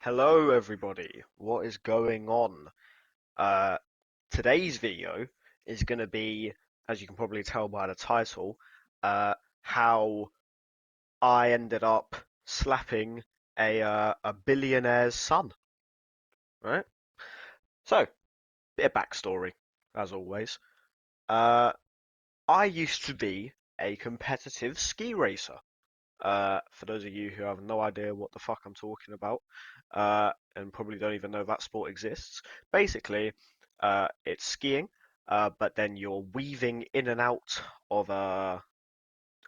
Hello everybody, what is going on? Uh, Today's video is going to be, as you can probably tell by the title, how I ended up slapping a billionaire's son, right? So, bit of backstory, as always. Uh, I used to be a competitive ski racer. For those of you who have no idea what the fuck I'm talking about, and probably don't even know that sport exists, basically, it's skiing, but then you're weaving in and out of a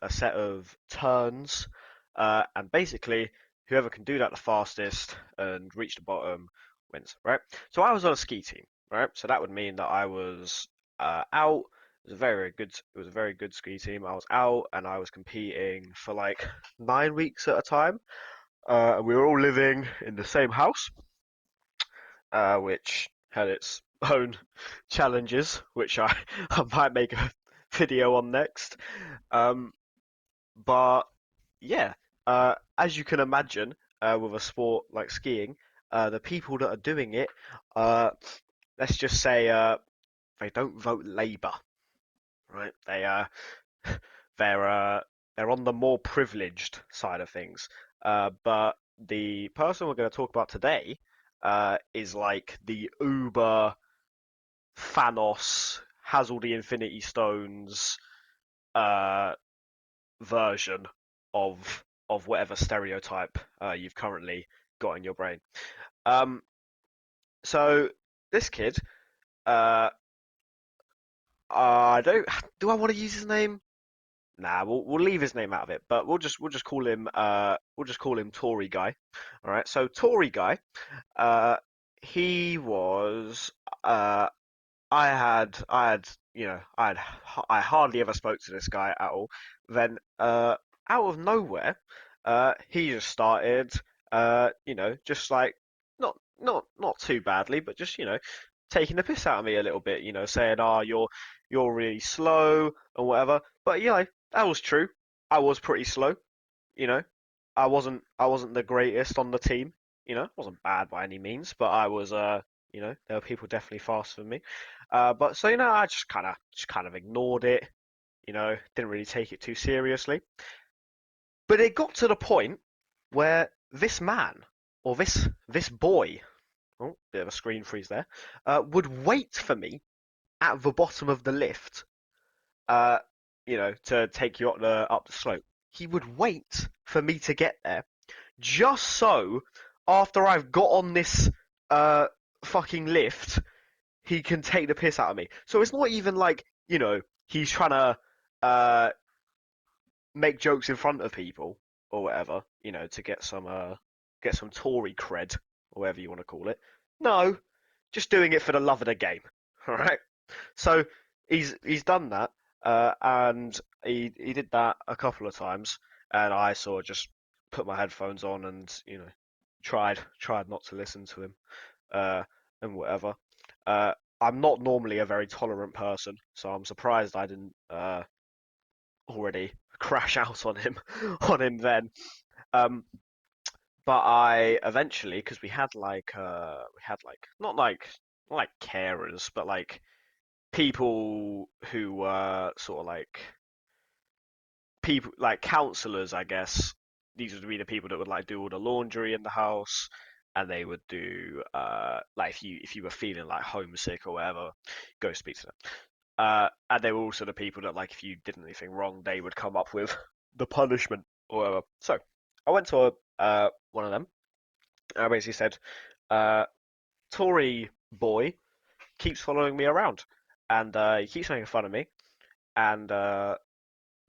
set of turns, and basically, whoever can do that the fastest and reach the bottom wins, right? So I was on a ski team, right? So that would mean that I was out. It was a very good. It was a very good ski team. I was out and I was competing for like 9 weeks at a time. And we were all living in the same house, which had its own challenges, which I might make a video on next. Um, but yeah, as you can imagine, with a sport like skiing, the people that are doing it, uh, let's just say, they don't vote Labour, right? They're they're on the more privileged side of things. But the person we're going to talk about today, is like the Uber Thanos, has all the Infinity Stones, uh, version of whatever stereotype you've currently got in your brain. Um, so this kid, uh, I don't. Do I want to use his name? Nah, we'll leave his name out of it, but we'll just call him Tory guy. All right. So Tory guy, uh, he was I hardly ever spoke to this guy at all. Then, out of nowhere, he just started, just like not too badly, but just taking the piss out of me a little bit. Saying, "Oh, you're really slow and whatever." But that was true. I was pretty slow. You know, I wasn't the greatest on the team. I wasn't bad by any means, but I was there were people definitely faster than me. But so I just kind of ignored it. Didn't really take it too seriously. But it got to the point where this man or this boy, oh, bit of a screen freeze there, would wait for me at the bottom of the lift, uh, to take you up the slope. He would wait for me to get there just so after I've got on this uh fucking lift, he can take the piss out of me. So it's not even like, he's trying to uh make jokes in front of people or whatever, to get some Tory cred or whatever you want to call it. No, just doing it for the love of the game. All right. So he's done that, and he did that a couple of times, and I sort of just put my headphones on and tried not to listen to him, uh, and whatever. Uh, I'm not normally a very tolerant person, so I'm surprised I didn't already crash out on him on him then. Um, but I eventually, because we had like not like carers, but like people who were sort of like people like counselors, I guess. These would be the people that would like do all the laundry in the house, and they would do like if you were feeling like homesick or whatever, go speak to them. And they were also the people that like if you did anything wrong, they would come up with the punishment or whatever. So I went to one of them. I basically said, uh, "Tory boy keeps following me around, and he keeps making fun of me, and I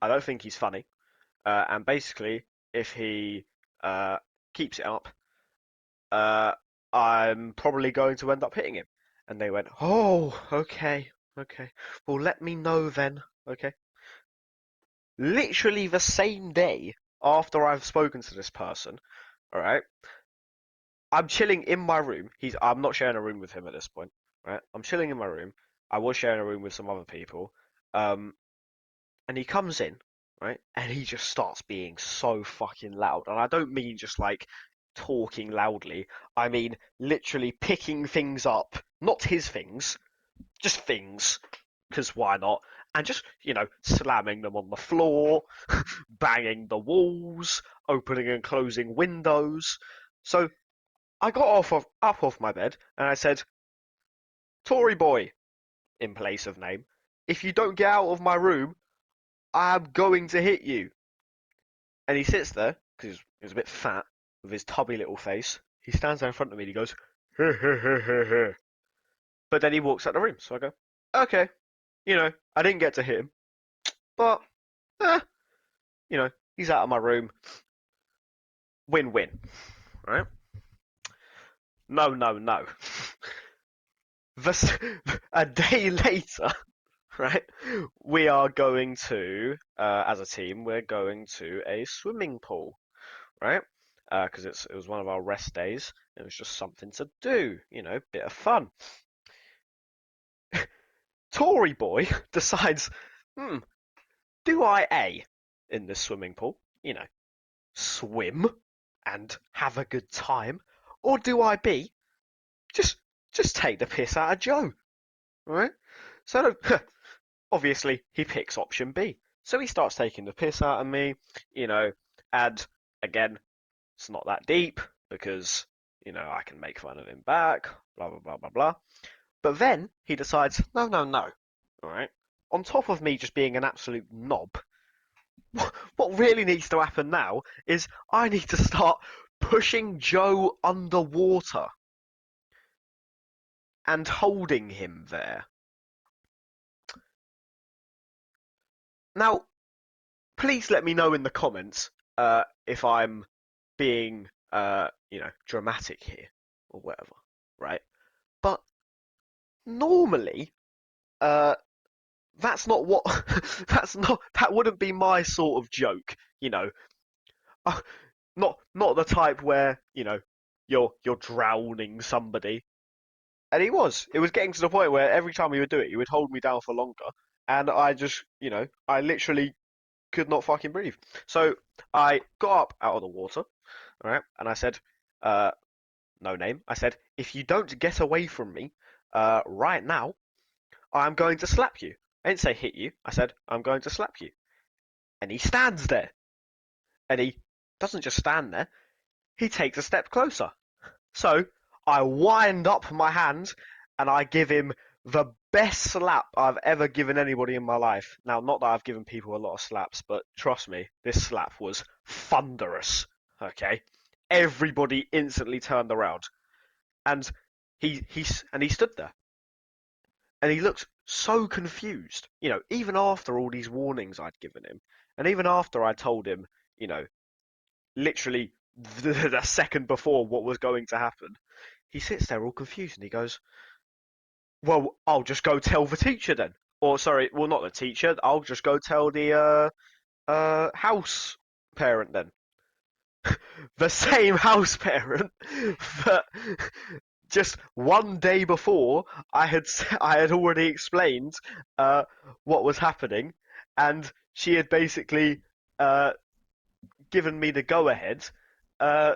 don't think he's funny. And basically, if he uh, keeps it up, uh, I'm probably going to end up hitting him." And they went, "Oh, okay, okay. Well, let me know then." Okay. Literally the same day after I've spoken to this person, all right, I'm chilling in my room. I'm not sharing a room with him at this point, right? I'm chilling in my room. I was sharing a room with some other people. Um, and he comes in, right? And he just starts being so fucking loud. And I don't mean just like talking loudly, I mean literally picking things up, not his things, just things, because why not? And just, slamming them on the floor, banging the walls, opening and closing windows. So I got up off my bed and I said, Tory boy, in place of name, if you don't get out of my room, I'm going to hit you. And he sits there, because he was a bit fat, with his tubby little face. He stands there in front of me and he goes, but then he walks out the room. So I go, okay, I didn't get to hit him, but, eh, he's out of my room. Win-win, right? No, no, no. A day later, right, we are going to, as a team, we're going to a swimming pool, right? Because it was one of our rest days. It was just something to do, bit of fun. Tory boy decides, hmm, do I A, in this swimming pool, swim and have a good time, or do I B, just just take the piss out of Joe, right? So obviously he picks option B. So he starts taking the piss out of me, you know, and again, it's not that deep because, I can make fun of him back, blah blah blah blah blah. But then he decides, no, no, no, all right. On top of me just being an absolute knob, what really needs to happen now is I need to start pushing Joe underwater and holding him there. Now, please let me know in the comments if I'm being, dramatic here or whatever, right? But normally, uh, that's not what that wouldn't be my sort of joke, you know. Uh, not the type where you're drowning somebody. And he was. It was getting to the point where every time he would do it, he would hold me down for longer, and I just, I literally could not fucking breathe. So I got up out of the water, all right, and I said, uh, no name. I said, if you don't get away from me, right now, I'm going to slap you. I didn't say hit you. I said, I'm going to slap you. And he stands there. And he doesn't just stand there, he takes a step closer. So I wind up my hand and I give him the best slap I've ever given anybody in my life. Now, not that I've given people a lot of slaps, but trust me, this slap was thunderous. Okay, everybody instantly turned around, and he stood there, and he looked so confused. Even after all these warnings I'd given him, and even after I told him, you know, literally the second before what was going to happen, he sits there all confused and he goes, well, I'll just go tell the teacher then. Or sorry, well, not the teacher. I'll just go tell the house parent then. The same house parent that just one day before I had already explained uh what was happening, and she had basically uh given me the go ahead uh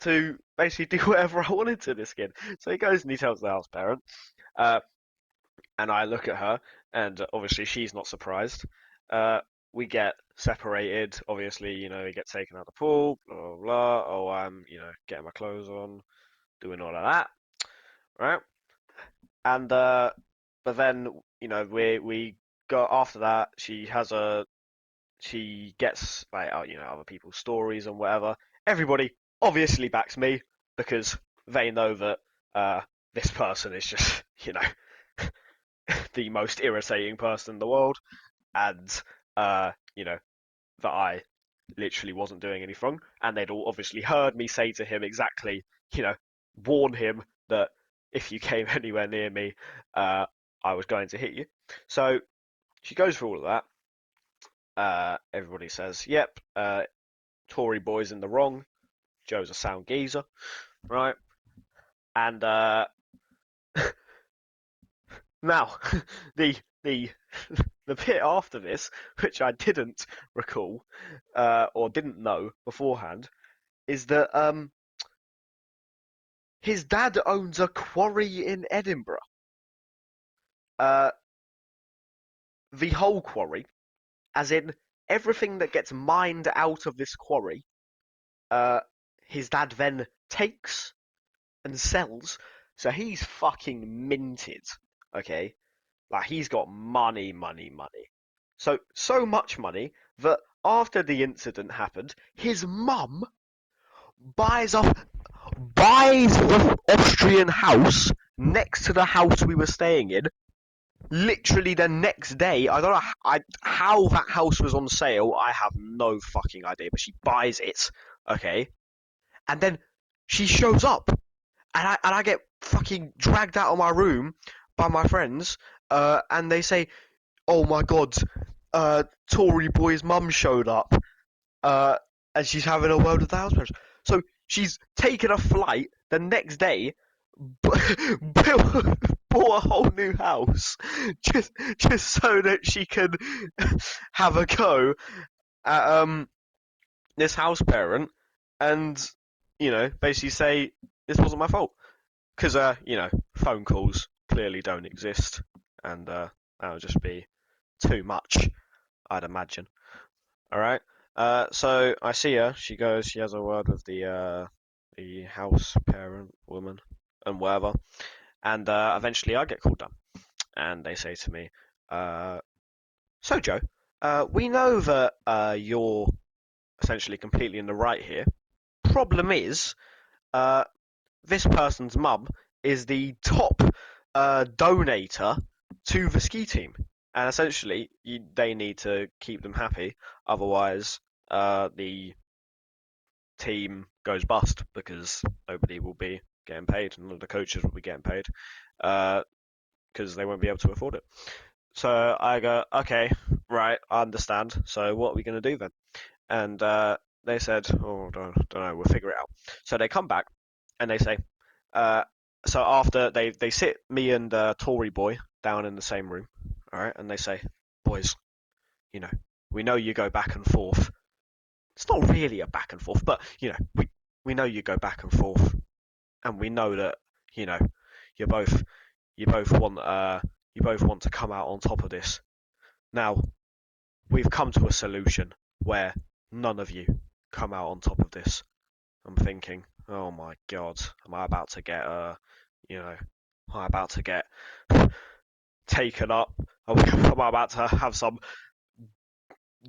to basically do whatever I wanted to this kid. So he goes and he tells the house parent. Uh, and I look at her, and obviously she's not surprised. Uh, we get separated. Obviously, he gets taken out of the pool. Blah blah blah. Oh, I'm getting my clothes on, doing all of that, right? And but then we go after that. She gets like other people's stories and whatever. Everybody obviously backs me because they know that this person is just the most irritating person in the world, and that I literally wasn't doing anything wrong, and they'd all obviously heard me say to him exactly, warn him that if you came anywhere near me, I was going to hit you. So she goes through all of that. Everybody says, "Yep, Tory boy's in the wrong. Joe's a sound geezer, right?" And now the the the bit after this, which I didn't recall or didn't know beforehand, is that His dad owns a quarry in Edinburgh. Uh, the whole quarry, as in everything that gets mined out of this quarry, uh, his dad then takes and sells. So he's fucking minted. Okay, like he's got money, money, money. So much money that after the incident happened, his mum buys a buys the Austrian house next to the house we were staying in. Literally the next day, I don't know how that house was on sale. I have no fucking idea, but she buys it, okay, and then she shows up, and I get fucking dragged out of my room by my friends, and they say, "Oh my god, Tory boy's mum showed up, uh, and she's having a word with the house parents." So she's taken a flight the next day, bought a whole new house, just so that she can have a go at this house parent, and basically say this wasn't my fault because phone calls clearly don't exist, and that would just be too much, I'd imagine. All right. So I see her. She goes. She has a word with the house parent woman and whatever. And eventually I get called down, and they say to me, uh, "So Joe, we know that you're essentially completely in the right here. Problem is, uh, this person's mum is the top donator to the ski team, and essentially they need to keep them happy. Otherwise, the team goes bust because nobody will be getting paid, and none of the coaches will be getting paid because they won't be able to afford it." So I go, "Okay, right, I understand. So what are we going to do then?" And they said, "Oh, don't know, we'll figure it out." So they come back and they say, uh, so after they sit me and Tory boy down in the same room, all right, and they say, "Boys, you know, we know you go back and forth. It's not really a back and forth, but we know you go back and forth, and we know that you know you both you both want you both want to come out on top of this. Now we've come to a solution where none of you come out on top of this." I'm thinking, oh my god, am I about to get you know, am I about to get taken up? Am I about to have some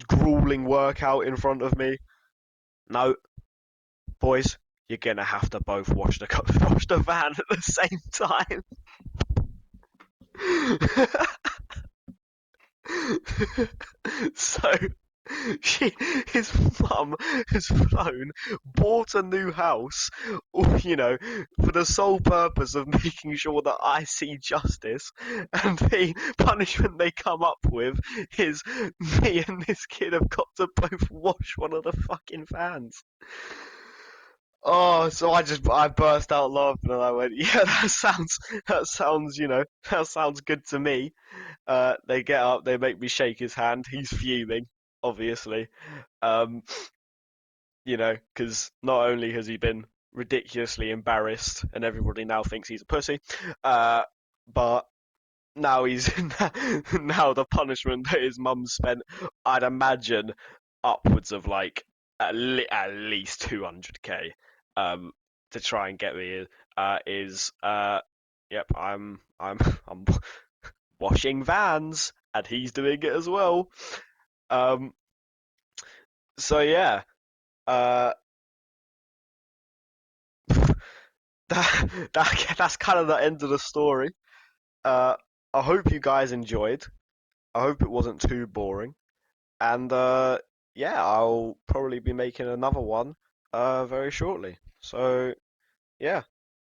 grueling workout in front of me? No, boys, you're gonna have to both wash the wash the van at the same time. So she, his mum has flown, bought a new house, for the sole purpose of making sure that I see justice, and the punishment they come up with is me and this kid have got to both wash one of the fucking fans. Oh, so I burst out laughing and I went, yeah, that sounds good to me. They get up, they make me shake his hand. He's fuming, obviously. Um, because not only has he been ridiculously embarrassed and everybody now thinks he's a pussy, uh, but now he's now the punishment that his mum spent, I'd imagine, upwards of like at least 200k um, to try and get me is yep, I'm washing vans and he's doing it as well. Um, so yeah, uh, that's kind of the end of the story. Uh, I hope you guys enjoyed. I hope it wasn't too boring. And yeah, I'll probably be making another one very shortly. So yeah,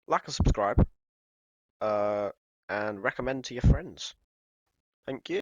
like and subscribe, uh, and recommend to your friends. Thank you.